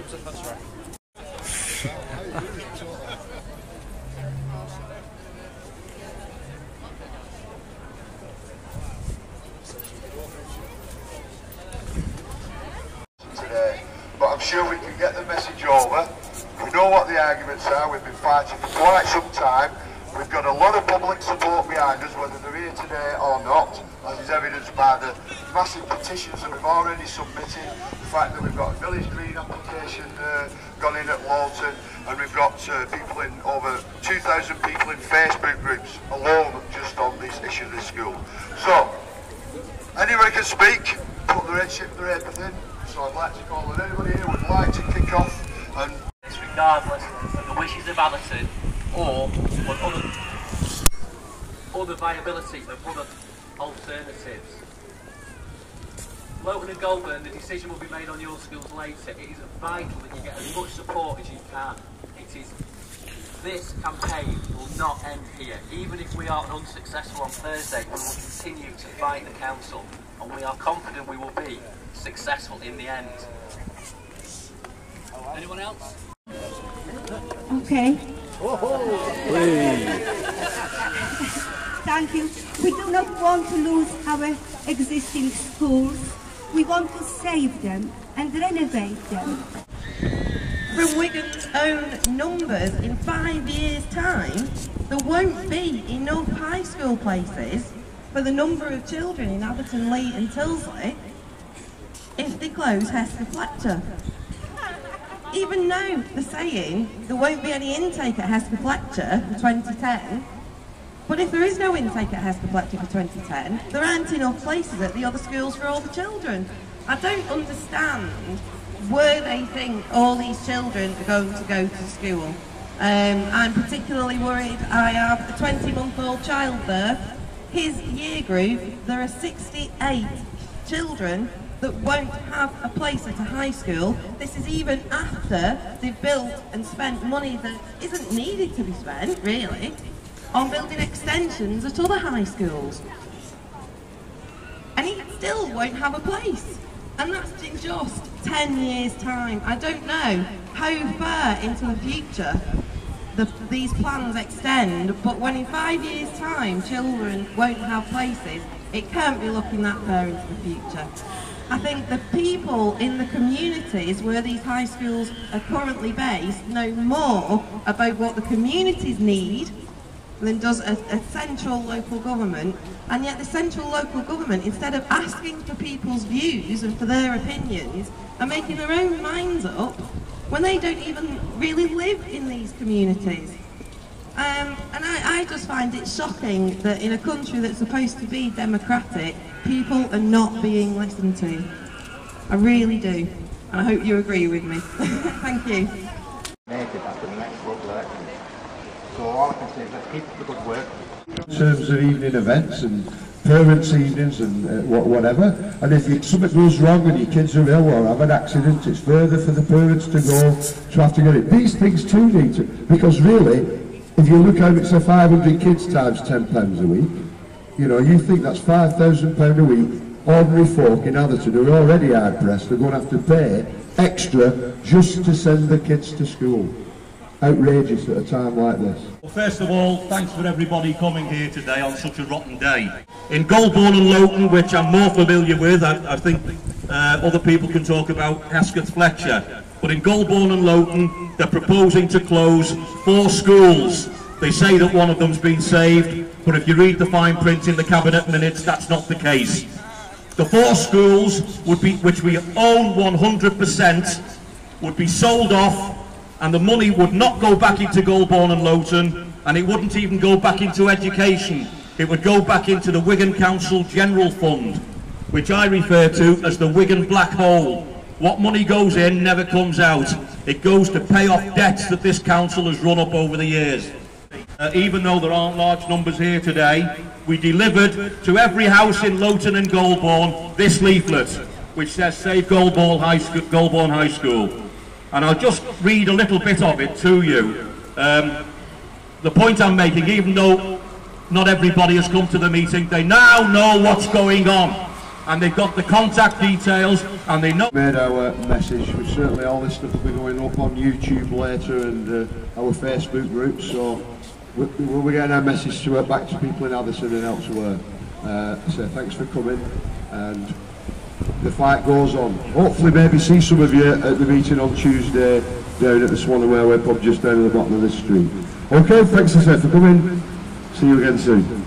thumbs up, that's right. Today, but I'm sure we can get the message over. We know what the arguments are. We've been fighting for quite some time. We've got a lot of public support behind us, whether they're here today or not, as is evidenced by the massive petitions that we've already submitted, the fact that we've got a village green application gone in at Lowton, and we've got people in, over 2,000 people in Facebook groups alone just on this issue of this school. So, anyone can speak, put their headship, their empathy in, so I'd like to call on anybody here who would like to kick off. And regardless of the wishes of Atherton or other viability of other alternatives. Lowton and Golborne, the decision will be made on your schools later. It is vital that you get as much support as you can. This campaign will not end here. Even if we are unsuccessful on Thursday, we will continue to fight the council, and we are confident we will be successful in the end. Anyone else? Okay. Thank you. We do not want to lose our existing schools. We want to save them and renovate them. From Wigan's own numbers, in 5 years' time, there won't be enough high school places for the number of children in Atherton, Leyton and Tilsley if they close Hester Fletcher. Even though they're saying there won't be any intake at Hester Fletcher for 2010, but if there is no intake at Hester Fletcher for 2010, there aren't enough places at the other schools for all the children. I don't understand where they think all these children are going to go to school. I'm particularly worried. I have a 20-month-old child there. His year group, there are 68 children that won't have a place at a high school. This is even after they've built and spent money that isn't needed to be spent, really, on building extensions at other high schools. And he still won't have a place. And that's in just 10 years' time. I don't know how far into the future these plans extend, but when in 5 years' time children won't have places, it can't be looking that far into the future. I think the people in the communities where these high schools are currently based know more about what the communities need than does a central local government, and yet the central local government, instead of asking for people's views and for their opinions, are making their own minds up when they don't even really live in these communities. And I just find it shocking that in a country that's supposed to be democratic, people are not being listened to. I really do. And I hope you agree with me. Thank you. After the next local election. So all I can say is let's keep the good work. In terms of evening events and parents' evenings and whatever, and if something goes wrong and your kids are ill or have an accident, it's further for the parents to go to have to get it. These things too need to, because really, if you look how it's a 500 kids times £10 a week, you know, you think that's £5,000 a week. Ordinary folk in Atherton who are already hard pressed are going to have to pay extra just to send the kids to school. Outrageous at a time like this. Well, first of all, thanks for everybody coming here today on such a rotten day. In Golborne and Lowton, which I'm more familiar with, I think other people can talk about Hester Fletcher, but in Golborne and Lowton, they're proposing to close 4 schools. They say that one of them's been saved, but if you read the fine print in the cabinet minutes, that's not the case. The 4 schools would be, which we own 100%, would be sold off, and the money would not go back into Golborne and Lowton, and it wouldn't even go back into education. It would go back into the Wigan Council General Fund, which I refer to as the Wigan Black Hole. What money goes in never comes out. It goes to pay off debts that this council has run up over the years. Even though there aren't large numbers here today, we delivered to every house in Lowton and Golborne this leaflet, which says Save Golborne High School. And I'll just read a little bit of it to you. The point I'm making, even though not everybody has come to the meeting, they now know what's going on. and they've got the contact details, and they know. Made our message. We certainly, all this stuff will be going up on YouTube later and our Facebook groups, so we're getting our message to back to people in Atherton and elsewhere. So thanks for coming, and the fight goes on. Hopefully maybe see some of you at the meeting on Tuesday down at the Swan Away pub just down at the bottom of the street. Okay, thanks for coming. See you again soon.